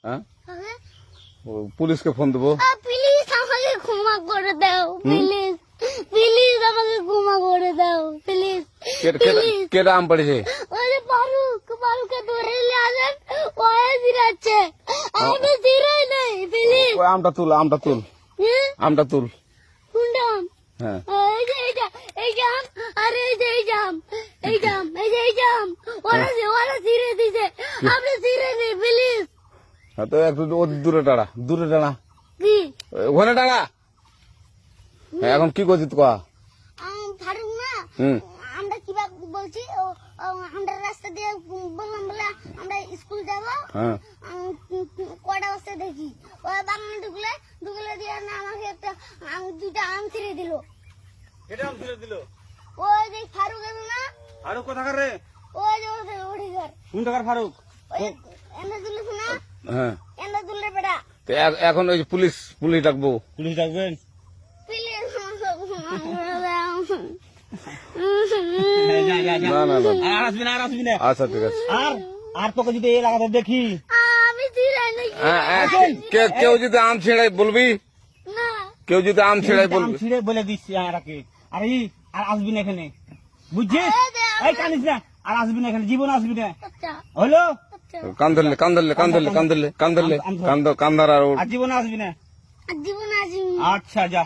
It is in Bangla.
হ্যাঁ কাকে? পুলিশকে ফোন দেবো। প্লিজ আমাকে ক্ষমা করে দাও, প্লিজ প্লিজ আমাকে ক্ষমা করে দাও, প্লিজ প্লিজ। কেটা আম পড়েছে? ওই যে ফারুককে ধরে নিয়ে আসেন, ও জিরাচ্ছে, আমি জিরাই নাই, প্লিজ। ওই আমটা তুল, আমটা তুল, আমটা তুল। কোনটা আম? হ্যাঁ এই যে এই জাম, আরে এই যে এই জাম, এই জাম, এই যে এই জাম, ওরা জিরে দিছে, আপনি জিরে নেই, প্লিজ। হ্যাঁ, তো একটু দূরে দাঁড়া, দূরে দাঁড়া, কি ওখানে দাঁড়া। হ্যাঁ, এখন কি করছিস তোয়া? ফারুক না, হুম আমরা কিভাবে বলছি, আমরা রাস্তা দিয়ে বললাম বলে আমরা স্কুল যাবো, হ্যাঁ কটা বস্তা দেখি ওই বাগানে ঢুকলে দিয়ে না আমাকে একটা দুইটা আম ছিঁড়ে দিল। এটা আম ছিঁড়ে দিল? ওই যে ফারুক এলো না, ফারুক কোথাকার রে? ওই যে ওঠে ঘর, কোন টাকার ফারুক? এনে তুলিস না, হ্যাঁ। এনে তুললে বেটা, তো এখন ওই যে পুলিশ ডাকবো। পুলিশ ডাকবেন? প্লিজ যা যা যা, না না না, আর আসবি না, আর আসবি না। আচ্ছা ঠিক আছে। আর আর তোকে যদি এই এলাকাতে দেখি, আমি ছিঁড়াই নাকি হ্যাঁ, কেউ যদি আম ছিঁড়াই বলবি, না, কেউ যদি আম ছিঁড়াই আম বলবি। ছিঁড়ে বলে দিচ্ছি আরাকে, আর আর আসবি না এখানে, বুঝছিস? এই কানিস না, আর আসবি না এখানে, জীবন আসবি না, আচ্ছা হলো? আচ্ছা, কান্দার আর আর জীবন আসবি না। জীবন আসি। আচ্ছা যা।